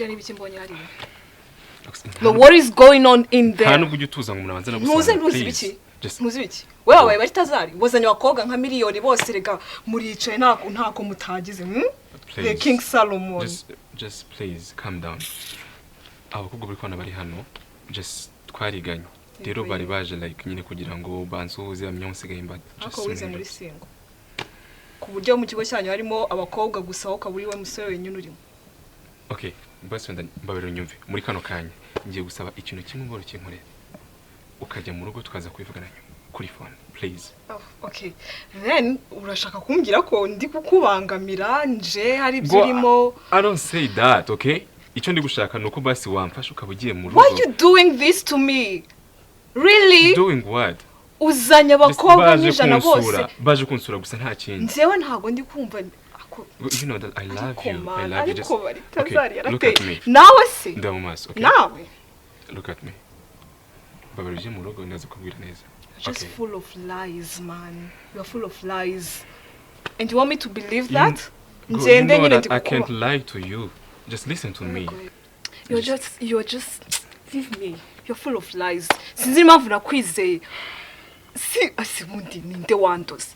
Harya nibiki mbonye hari. No, what is going on in there? Hano bujye tuza ngo munabanze nagusanga. Ntuzi biki? Ntuzi biki? Wewe wabaye bari tazari. Bozanye abakobwa nka miliyoni bose rega muricaye ntako mutagize. The King Solomon. Just please calm down. Abakobwa bari kwana bari hano. Just twariganye. Rero bari baje like nyine kugira ngo bansuhuze amyonse gahimba. Ako wize muri singo. Ku buryo mu kigo cyanyu harimo abakobwa gusa aho kaburi we musore wenyine urimo. Okay, basi wenda mbabero nyumve muri kano kanya ngiye gusaba ikintu kimwe ngoro kinkorera. Ukajya mu rugo tukaza kwivugana kuri phone, please. Oh, okay. Then urashaka kumbwira ko ndi kukubangamira nje hari byirimo. I don't say that, okay? Icyo ndi gushaka nuko basi wamfasha ukabugiye mu rugo. Why are you doing this to me? Really? Doing what? Uzanye abakobwa n'ijana bose. Baje kunsura gusa nta kindi. Nzewe ntago ndi kumva. You know that I love you. I love you. Just okay, look at me. Nawe se. Ndamumaso, okay? Nawe. Look at me. Babarije mu rugo ndaza kubwira neza. Just full of lies, man. You are full of lies. And you want me to believe that? You know that I can't lie to you. Just listen to me. You're just leave me. You're full of lies. Sinzi impamvu nakwizeye. Asibundi ninde wandoze.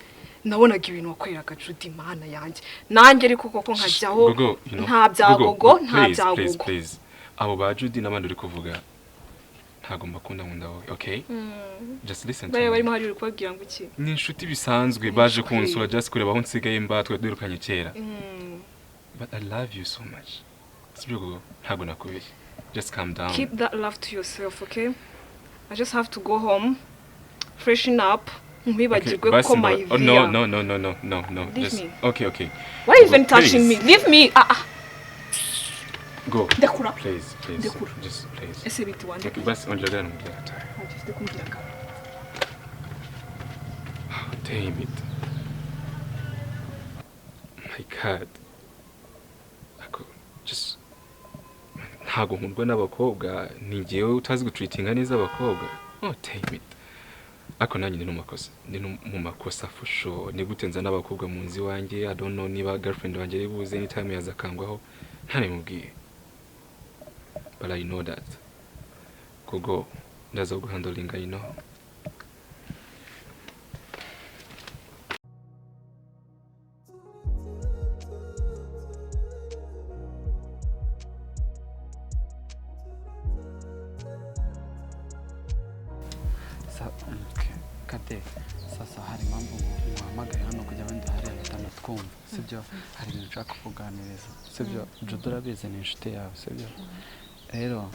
Nabonaga ibintu wakoreraga Judy mana yanjye. Nanjye ariko koko nkajyaho nta byagogo, nta byagogo. Please. Abo ba Judy nabandi uri kuvuga. Ntago mbakunda nkunda wowe, okay? Just listen to me. Bari mahari uri kubabwira ngo iki? Ni inshuti bisanzwe baje kunsura just kureba aho nsigaye mbatwe durukanye kera. But I love you so much. Sibyo ntago nakubeshye. Just calm down. Keep that love to yourself, okay? I just have to go home, freshen up. Mbibagirwe ko my Oh no. Leave me. Okay. Why are you even touching me? Leave me. Go. Dekura. Please. Dekura. Just please. Ese bitu wanje. Okay, basi onjagana mukira tayo. Ufite kumbwira ka. Damn it. My God. Just ntago nkundwa n'abakobwa ni ngewe utazi gutreatinga neza abakobwa. Oh damn it. Ako nanjye ndi mu makosa for sure. Ni gute nza n'abakobwa mu nzi wanjye. I don't know niba girlfriend wanjye ari buze anytime yazakangwaho ntane mubwiye. But I know that. Kugo ndaza guhandlinga Kade sasa hari impamvu muhamagaye hano kujya wenda hari abatana twumva sibyo hari ibintu nshaka kuganiriza sibyo Judy urabizi ni inshuti yawe sibyo rero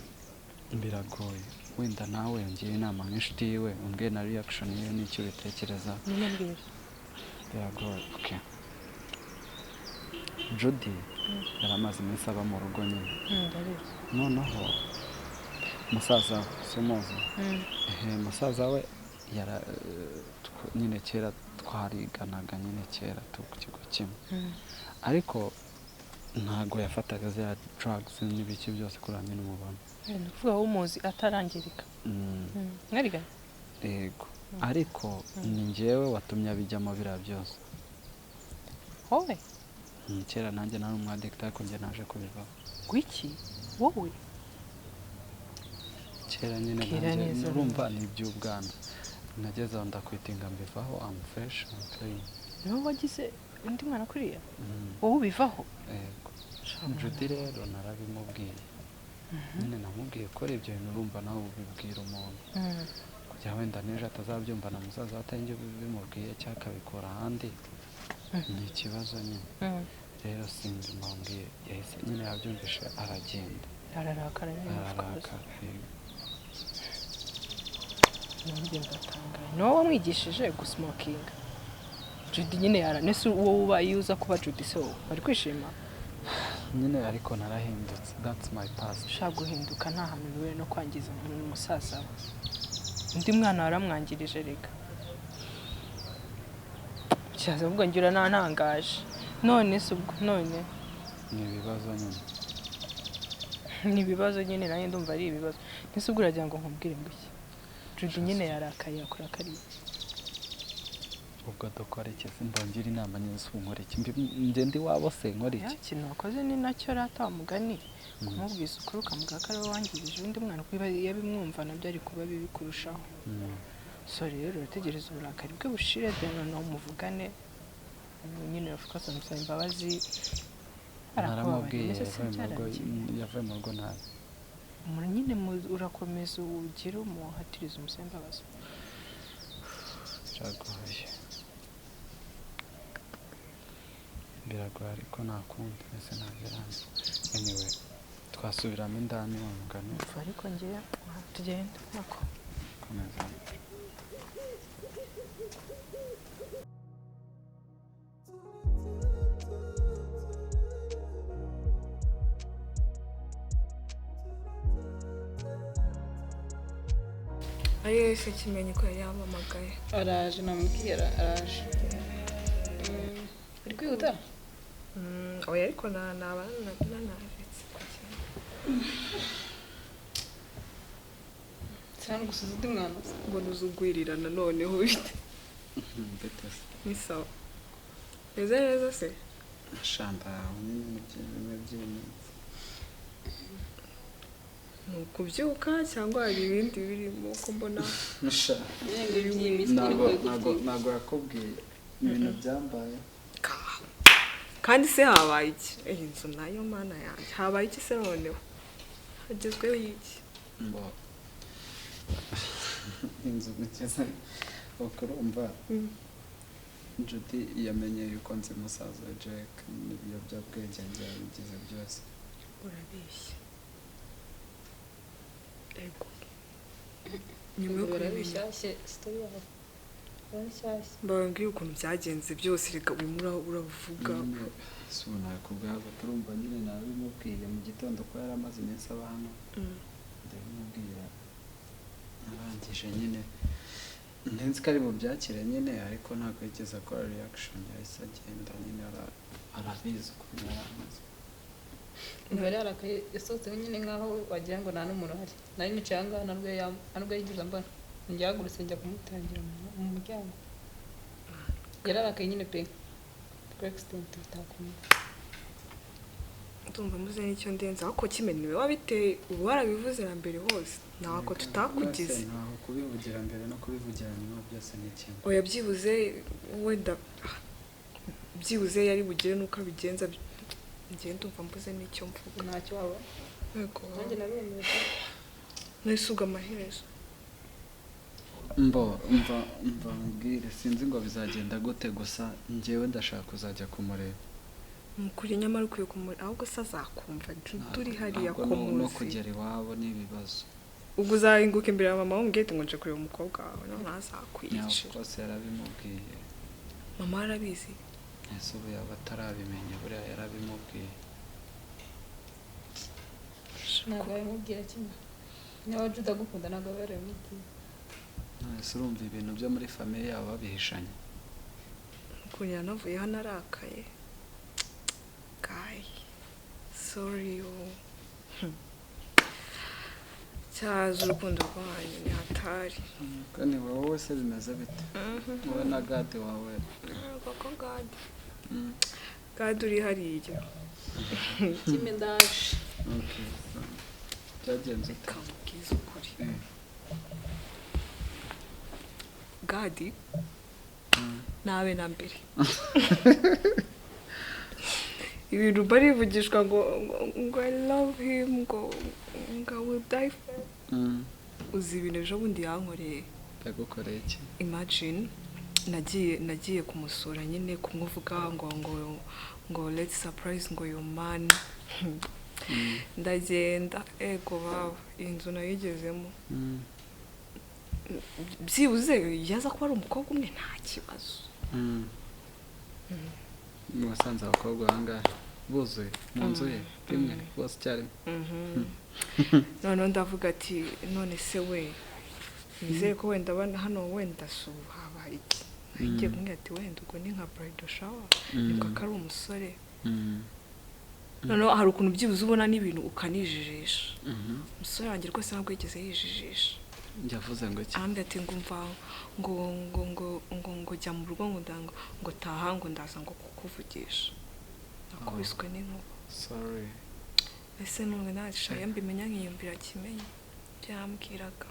biragoye wenda nawe ngiye inama nk'inshuti yiwe umbwiye na reaction yiwe n'icyo bitekereza biragoye okay Judy yaramaze iminsi aba mu rugo nyine noneho musaza Semozi musaza we yara nyine kera twariganaga nyine kera ku kigo kimwe ariko ntago yafataga za drugs n'ibiki byose kuranye n'umubano kuvuga umuzi atarangirika mwariganye yego ariko ni njyewe watumye abijyamo bira byose wowe kera nanjye nari umwaddict ariko njye naje kubivaho gwiki wowe kera nyine nanjye urumva ni iby'ubwana nageze aho ndakwitinga mbivaho I'm fresh and clean niwe wagize undi mwana kuriya wowe ubivaho yego Judy rero narabimubwiye nyine namubwiye ko ibyo bintu urumva nawe ubibwira umuntu kugira wenda n'ejo atazabyumva na musaza atangiye bimubwiye cyangwa akabikora ahandi ni ikibazo nyine rero sinzi mbabwiye yahise nyine yabyumvishe aragenda ararakara nanjye ndatangaye ni wowe wamwigishije gusmokinga Judy nyine nese uwo ubaye uza kuba Judy se wowe bari kwishima nyine ariko narahindutse that's my past ushaka guhinduka nta hantu biwe no kwangiza umuntu umusaza undi mwana waramwangirije rega cyaza ubwo ngira nantangaje none se ubwo none ni ibibazo nyine ni ibibazo nyine nanjye ndumva ari ibibazo nese ubwo uragira ngo nkubwire ngo iki Judy nyine yarakaye yakora kari ubwo dukora iki se mbongira inama nyinshi nkora iki njye ndi wabo se nkora iki ikintu wakoze ni nacyo rata mugani kumubwiza ukuri ukamuga ko ari wowe wangirije undi mwana kuba yabimwumva nabyo ari kuba bibi kurushaho so rero urategereza uburakari bwe bushire noneho muvugane nyine uravuga ko musaba imbabazi naramubwiye yavuye mu rugo nabi nyine urakomeza ugire umuhatiriza umusaba imbabazi biragoye ariko nta kundi mbese ntagerane anyway twasubiramo indani wa mugani ariko ngewe tugenda nako komeza ari wese kimenye ko yari yamamagaye araje namubwiye araje uri kwihuta oya ariko nanaretse cyane gusuza undi mwana ngo nuzugwirirana noneho bite mbetese ni sawa meze neza se shamba bimwe by'iminsi ni ukubyuka cyangwa hari ibindi birimo ko mbona ntabwo yakubwiye ibintu byambaye kandi se habaye iki iyi nzu nayo mana yanjye habaye iki se noneho hagezweho iki inzu nigeze ukurumva inshuti yamenye yuko nzi musaza Jack n'ibiyobyabwenge byabigize byose urabeshya ego nyuma yo kubimenya mbabwira ukuntu byagenze byose reka urimo uravuga subona kubwabo turumva nyine nabimubwiye mu gitondo ko yari amaze iminsi aba hano ndabimubwira arangije nyine ntenzi ko ari bubyakire nyine ariko ntabwo yigeze akora reaction yahise agenda nyine arabizi ukuntu yari amaze imbere yarakaye yasohotseho nyine nk'aho wagira ngo nta n'umuntu uhari nari nicaye aha ngaha ntabwo yigeze mbona njyahagurutse njya kumutangira mu muryango yararakaye nyine pe twextente bitakumva ndumva muze n'icyo ndenza ariko kimenewe wabiteye ubu warabivuze na mbere hose ntako tutakugize ntaho kubivugira mbere no kubivugira nyuma byose ni kimwe oya byibuze wenda byibuze yari bugire nuko abigenza ngende ndumva mbuze n'icyo mvuga ntacyo waba yego nanjye narumiwe nisuga amaherezo mva mbwire sinzi ngo bizagenda gute gusa njyewe ndashaka kuzajya kumureba mukuri nyamara ukwiye kumureba ahubwo se azakumva turi hariya ko no muzi kugera iwabo n'ibibazo ubwo uzahinguka imbere ya mama wumubwire ngo nje kureba umukobwa wawe none azakwiyicira rwose yarabimubwiye mama arabizi ese ubu yaba atarabimenya buriya yarabimubwiye ntabwo yamubwira kimwe niba wajya udagukunda ntabwo aba yarabimubwiye ese urumva ibintu byo muri famiye yabo babihishanye ukuntu yanavuye hano arakaye gayi sori cyaza urukundo rwanyu ni hatari kandi wowe se bimeze bite wowe na gade wawe koko gade gade uri hariya kimwe ndaje byagenze kamubwiza ukuri gadi nawe na mbere ibintu barivugishwa ngo I love him ngo I will die for uzi ibintu ejo bundi yankoreye yagukoreye iki imagine nagiye kumusura nyine kumvuga ngo let's surprise ngo your man ndagenda ego baba inzu nayigezemo byibuze yaza kuba ari umukobwa umwe nta kibazo wasanze abakobwa bangahe buzuye mu nzu ye rimwe bose icyarimwe noneho ndavuga ati none se we nizere ko wenda hano wenda habaye iki ngiye kumubwira ati wenda ubwo ni nka bridal shower nibwo ko ari umusore noneho hari ukuntu byibuze ubona n'ibintu ukanijijisha umusore wanjye rwose ntabwo yigeze yijijisha yavuze ngo iki arambwira ati ngo mva ngo jya mu rugo ngo taha ngo ndaza ngo kukuvugisha nakubiswe n'inkuba sorry ese none nashaya mbimenya nkiyumvira kimenye byambwiraga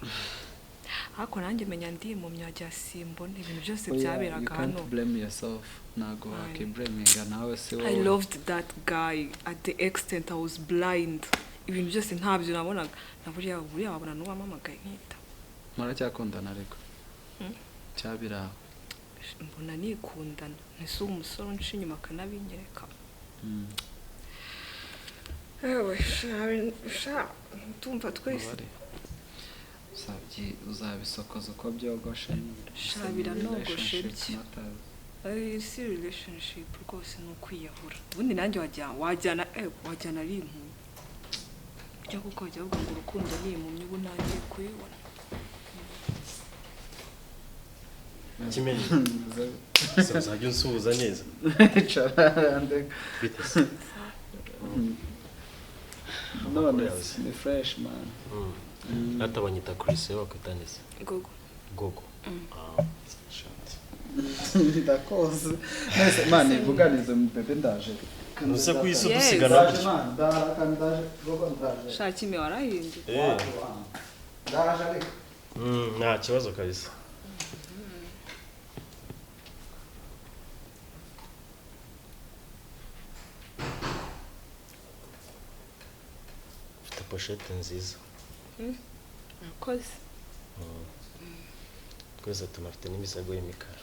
ariko nanjye menya ndi mu myajya simbona ibintu byose byaberaga hano. You can't blame yourself. Nago wakiblaminga nawe se wowe. I loved that guy at the extent I was blind. Ibintu byose ntabyo nabonaga. Naburiya wabona n'uwamamagaye nkita. Muracyakundana ariko. Cyabira. Mbona nikundana. Nese umusore unci inyuma kanabinyereka. Ewe sha tumva twese. Sabyi uzabisokoza uko byogoshe shabira nogoshe bye si relationship rwose no kwiyahura ubundi nanjye wajyana ari impu cyo kuko wajya uvuga ngo urukundo ni impumyi ubu nanjye kuyibona kimenye uzajya unsuhuza neza none ni fresh man hata banyita Chris wakwitaniza gogo ndakoze nese mani buganize mu bebe ndaje nuse kwiso dusigana ndaje gogo ndaje shakime warahinde ndaje ariko nta kibazo kabisa ufite pochette nziza Murakoze. Twese tunafite n'imisego y'imikara.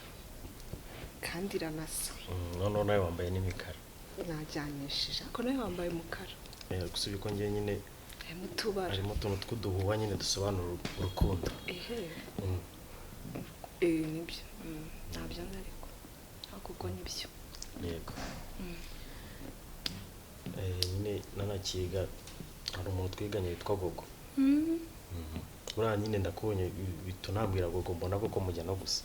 Kandi iranasa. None nawe wambaye n'imikara. Najyanishije. Ariko nawe wambaye umukara. Gusa uko ngiye nyine harimo utubara. Harimo utuntu tw'uduhuha nyine dusobanura urukundo. Nibyo. Ntabyo ariko. Kuko nibyo. Yego. Nyine nanakiga hari umuntu twiganye witwa Gogo. Buriya nyine ndakubonye bitunambwira Gogo mbona koko mujyana gusa.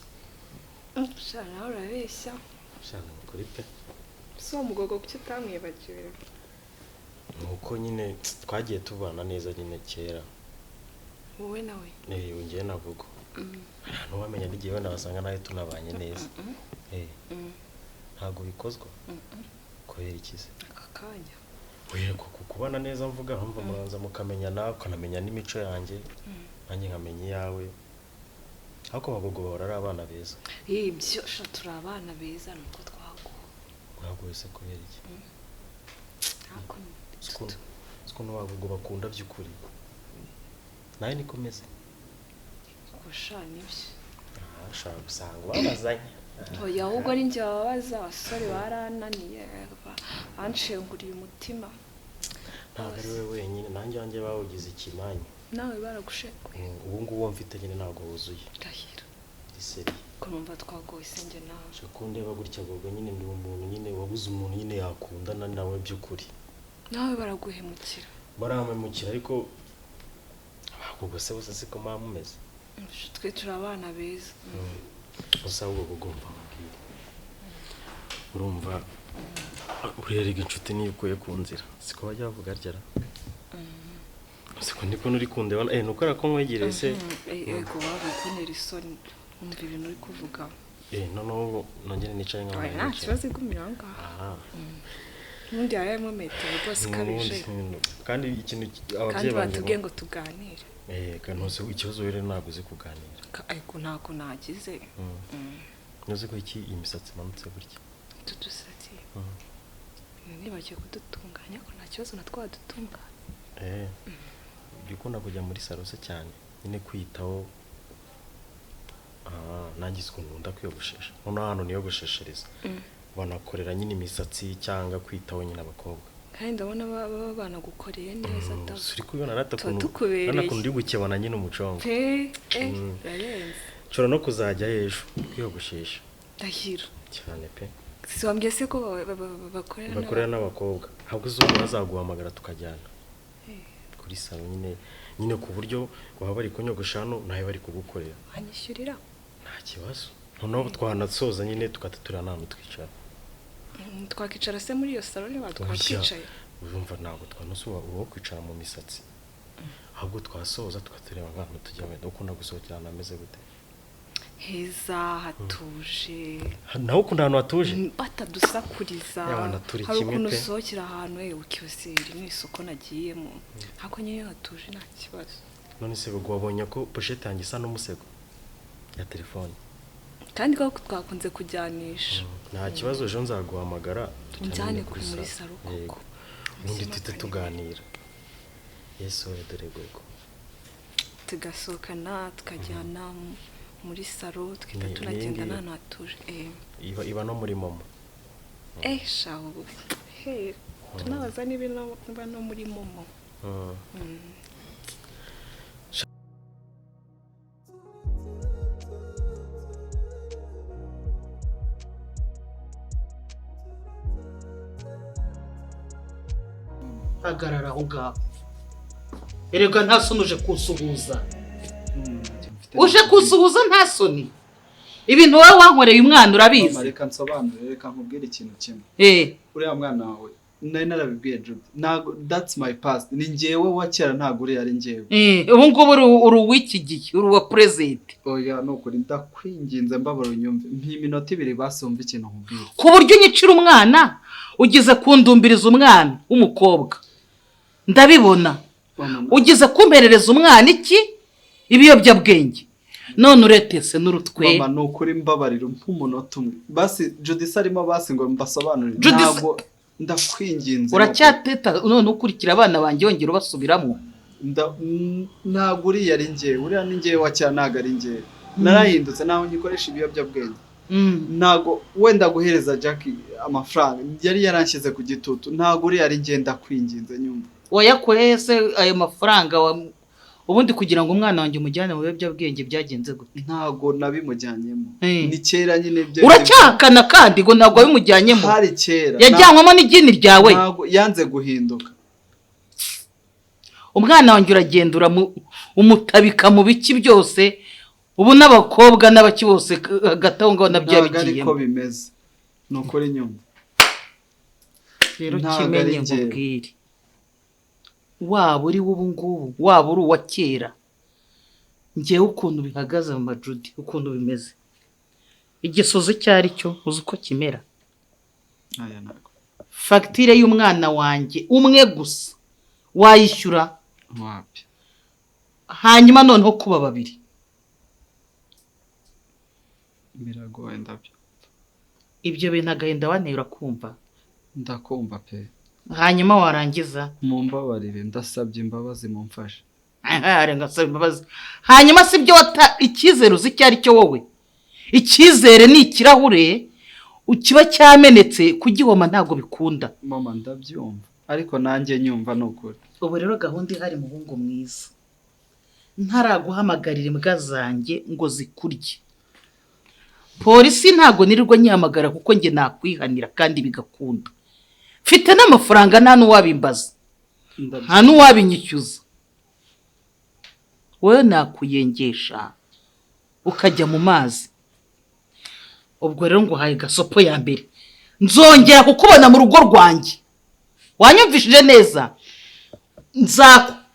Shana urabeshya. Shana kuri pe. So mugogo kuki utamwibagiwe? Nuko nyine twagiye tubana neza nyine kera. Wowe nawe? Ngiye na Gogo. Abantu bamenya n'igihe wenda basanga nawe tunabanye neza. Ntago bikozwa. Kubera ikize? Akakanya. Oya kukubana neza mvuga hamva muranza mukamenyana ukanamenya n'imico yanjye nanjye nkamenya yawe ariko bagogo bahora ari abana beza ibyo turi abana beza nuko twaguha uragoye se kubera iki ariko siko n'abagogo bakunda by'ukuri nawe niko meze gusha nibyo shaka gusanga babazanye oya ahubwo ari njye wabaza abasore barananiye anshenguriye umutima ntabwo ari wowe wenyine nanjye wanjye bawugize ikimanyu nawe baragushenguye ubu ngubu mfite nyine ntabwo wuzuye ndahira iseri ko numva twagoye isenge nawe shaka ndeba gutya Gogo nyine ndi umuntu nyine wabuze umuntu nyine yakundana nawe by'ukuri nawe baraguhemukira baramemukira ariko abagogo se bose siko mumeze twe turi abana beza usa ubwo ugomba kubwira urumva urerega inshuti niyo ukuye ku nzira siko bajya bavuga ryara siko ndiko nuri kundeba nuko arako nkwegereye se yego waba kuntera isoni umva ibintu uri kuvuga noneho nongere nicaye nk'aho nta kibazo igumira ngaha n'undi yarayemo metero rwose ikabije kandi ikintu kandi ababyeyi batubwiye ngo tuganire kanose ikibazo rero ntabwo uzi kuganira ariko ntabwo nagize ntuzi ko iki iyi misatsi imanutse gutya tudusatsi nibagiye kudutunganya ko nta kibazo natwo wadutunganya ujya ukunda kujya muri salo se cyane nyine kwiyitaho nanjye isi ukuntu nkunda kwiyogoshesha noneho hano niyogosheshereza banakorera nyine imisatsi cyangwa kwitaho nyine abakobwa kandi ndabona baba banagukoreye neza uri kubibona natakuntu ndi gukebana nyine umucongo urarenze nshobora no kuzajya ejo kwiyogoshesha ndahira cyane pe si wambwiye se ko bakorera n'abakobwa ahubwo izuba bazaguhamagara tukajyana kuri salo nyine ku buryo baba bari kunyogosha hano nawe bari kugukorera wanyishyurira nta kibazo noneho twanasoza nyine tukataturira n'ahantu twicara twakicara se muri iyo salo niba twakwicaye urumva ntabwo twanosuba uwo kwicara mu misatsi ahubwo twasoza tugatureba nk'ahantu tujya wenda ukunda gusohokera ahantu hameze gute heza hatuje nawe ukunda ahantu hatuje batadusakuriza Y'abana turi hari kimwe ukuntu pe. usohokera ahantu ukibase rimwe isoko nagiyemo ariko nyine hatuje nta kibazo none se ubwo wabonye ko pochette yanjye isa n'umusego ya telefone kandi ko twakunze kujyanisha nta kibazo ejo nzaguhamagara njyane muri salo koko ubundi tute tuganira yesu we dore gogo tugasohokana tukajyana muri salo tukita tunagenda n'ahantu hatuje iba no muri momo shaho tunabaza n'ibintu no muri momo hagarara aho ngaho erega nta soni uje kusuhuza uje kusuhuza nta soni ibintu wowe wankoreye umwana urabizi reka nsobanure reka nkubwire ikintu kimwe uriya mwana wawe nari narabibwiye Judy ntago that's my past ni njyewe wa kera ntago uri ari njyewe ubu ngubu uri uw'iki gihe uri uwa president oya nukuri ndakwinginze mbabara unyumve iminota 2 basumva ikintu nkubwire ku buryo unyicira umwana ugize kundumbiriza umwana w'umukobwa ndabibona ugize kumperereza umwana iki ibiyobyabwenge none uretese n'urutwe mama nukuri mbabarira nk'umunota umwe basi Judy sarimo basi ngo mbasobanurire ntago ndakwinginze uracyateta none ukurikira abana banjye yongera ubasubiramo ntago uri yari njyewe uriya ni njyewe wa cyane ntago ari njyewe narahindutse naho ngikoresha ibiyobyabwenge ntago wenda guhereza Jackie amafaranga yari yaranshyize ku gitutu ntago uri yari njye ndakwinginze nyumva wayakoreye se ayo mafaranga ubundi kugira ngo umwana wanjye umujyane mu biyobyabwenge byagenze gute ntago nabimujyanyemo ni kera nyine byo uracyakana kandi ngo ntago wabimujyanyemo hari kera yajyanwamo n'igini ryawe ntago yanze guhinduka umwana wanjye uragendura umutabika mu biki byose ubu n'abakobwa n'abaki bose hagati aho ngaho nabyo bigiyemo ariko bimeze ni ukuri nyuma rero kimenye nkubwire waba uri ubu ngubu waba uri uwa kera njyewe ukuntu bihagaze mu majudi ukuntu bimeze igisozi cyari cyo uzi uko kimera fagitire y'umwana wanjye umwe gusa wayishyura wapi hanyuma noneho kuba babiri biragoye ndabyo ibyo bintu agahinda wanera kumva ndakumva pe hanyuma warangiza mumbabarire ndasabye imbabazi mumfashe ngasaba imbabazi hanyuma si byo icyizere uzi icyo ari cyo wowe icyizere ni ikirahure kiba cyamenetse kugihoma ntabwo bikunda mama ndabyumva ariko nanjye nyumva nukuri ubu rero gahunda ihari muhungu mwiza ntaraguhamagarira imbwa zanjye ngo zikurye polisi ntabwo nirirwa nyihamagara kuko njye nakwihanira kandi bigakunda mfite n'amafaranga nta n'uwabimbaza nta n'uwabinyishyuza wowe nakuyengesha ukajya mu mazi ubwo rero ngo haye gasopo ya mbere nzongera kukubona mu rugo rwanjye wanyumvishije neza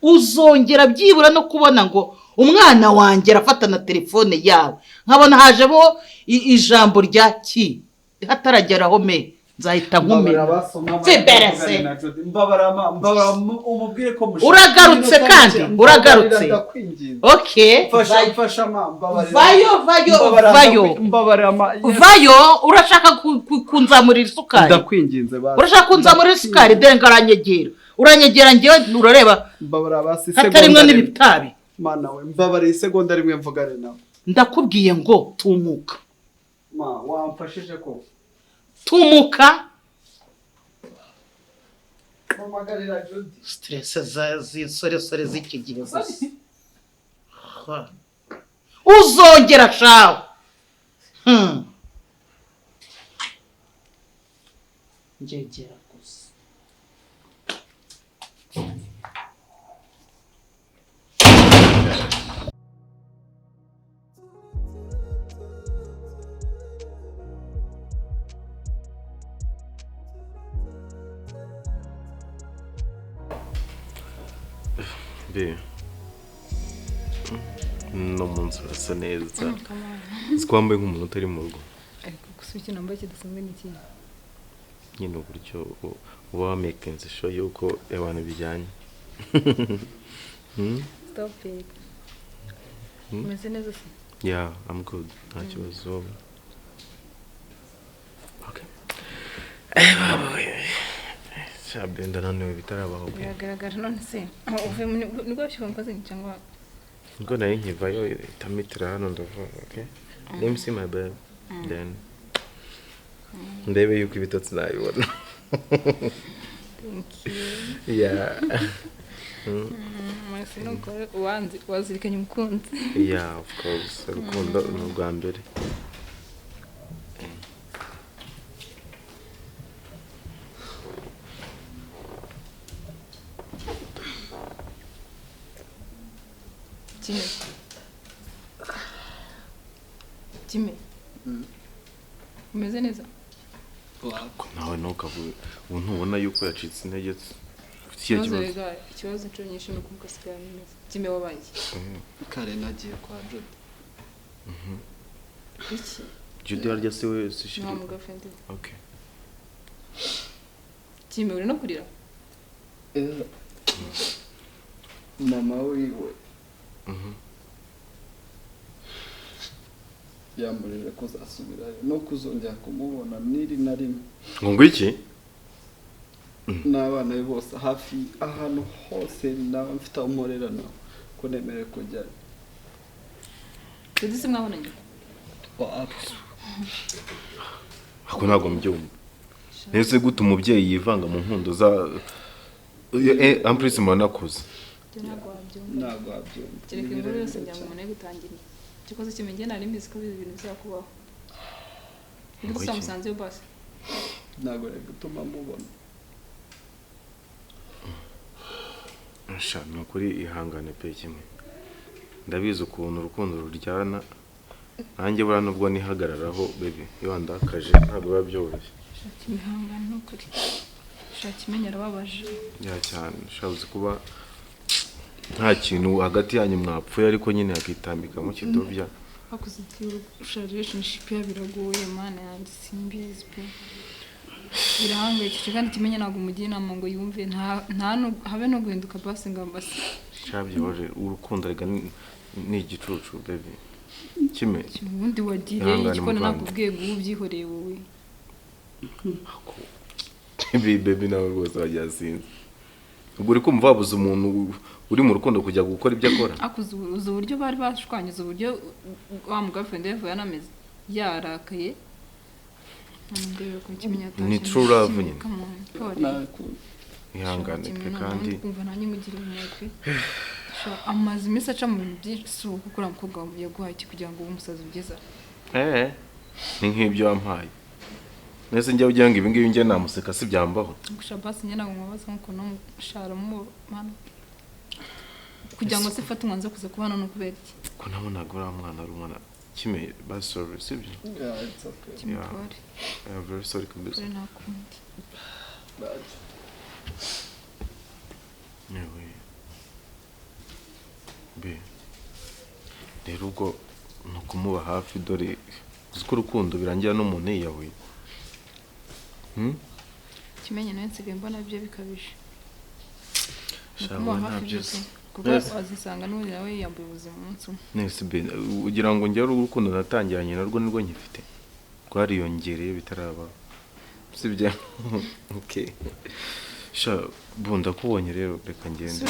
uzongera byibura no kubona ngo umwana wanjye arafata na telefone yawe nkabona hajemo ijambo rya ki hatarageraho me nzahita nkumira feberese uragarutse kandi uragarutse okay vayo urashaka kunzamurira isukari ndakwinginze urashaka kunzamurira isukari dore ngaranyegera uranyegera ngewe urareba hatarimwe n'ibitabi mana we mbabarira isegonda rimwe mvugane nawe ndakubwiye ngo tumuka wamfashije ko tumuka mpamagarira Judy stress z'insoresore z'iki gihe gusa uzongera shawe ngegera gusa Be no munsi urasa neza uzi ko wambaye nk'umuntu utari mu rugo ariko gusa ikintu nambaye kidasanzwe ni iki nyine uburyo uba wamekenze sho yuko abantu bijyanye stop it umeze neza se yeah I'm good nta kibazo okay Shabenda naniwe bitarabaho biragaragara none se uvuye nibwo washyirwa mu kazi cyangwa ngo nayo nkivayo itamitira hano ndavuga okay let me see my babe then ndebe yuko ibitotsi nabibona thank you yeah mwese nuko wazirikanye umukunzi yeah of course urukundo ni urwa mbere Jimmy umeze neza ko nawe ntukavuge ubu ntubona yuko yacitse intege ikibazo inshuro nyinshi ni ukuvuga asigaye neza Jimmy wabaye kare nagiye kwa Judy iki Judy harya se we sishiri nta mugafendi okay Jimmy uri no kurira mama wiwe yamburije ko zasubirayo no kuzongera kumubona niri na rimwe ngo iki n'abana be bose hafi ahantu hose naba mfite aho mporera nawe ko nemerewe kujyayo Judy se mwabonanye ako ntabwo mbyumva nese gute umubyeyi yivanga mu nkundo za amprise manakuze ntabwo wabyumva kereka inkuru yose njya mu muntu gutangira kikoze kimenye nari mbizi ko ibi bintu bizakubaho ndi gusa musanze yo basi ntabwo rero gutuma mubona asha ni ukuri ihangane pe kimwe ndabizi ukuntu urukundo ruryana nanjye bura nubwo nihagararaho baby iyo ndakaje ntabwo biba byoroshye shaka imihangane n'ukuri shaka imenya arababaje ya cyane shabuze kuba nta kintu hagati yanyu mwapfuye ariko nyine yakitambika mu kidobya bakuze relationship ya biragoye mana yanjye simbizi pe birahangayikishije kandi kimenye ntabwo umugiye inama ngo yumve nta habe no guhinduka basi ngo mbase cyabyihoje urukundo rega ni igicucu baby kime ubundi wagiriye igikona nakubwiye ngo ubyihoreye wowe baby nawe rwose wajyasinze ubwo uri kumva wabuze umuntu uri mu rukundo kujya gukora ibyo akora akuze uburyo bari bashwanyiza uburyo wa mugafende yavuye anameze yarakaye ni true love nyine ihangane pe kandi kumva nanjye mugira umwete amazi iminsi aca mu bintu byinshi si uko kuri umukobwa yaguhaye iki kugira ngo ube umusazi ugeza ni nk'ibyo wampaye nese njya ugira ngo ibi ngibi njye namuseka si byambaho gusa basi njye ntabwo mubaza nk'uko no mushara mu mana kugira ngo se fate umwanzuro kuza kubana no kubera iki ko nabonaga uriya mwana ari umwana kime basi sorry sibyo it's okay kimutware I'm very sorry kabisa nta kundi yewe be rero ubwo ni ukumuba hafi dore uzi ko urukundo birangira n'umuntu yiyahuye kimenye nawe nsigaye mbona byo bikabije shabo ntabyo kuko azisanga n'undi nawe yiyambuye ubuzima umunsi umwe nese be ugira ngo njye urukundo natangiranye narwo nirwo nkifite rwariyongereye bitaraba sibyo okay sha bunda kubonye rero reka ngende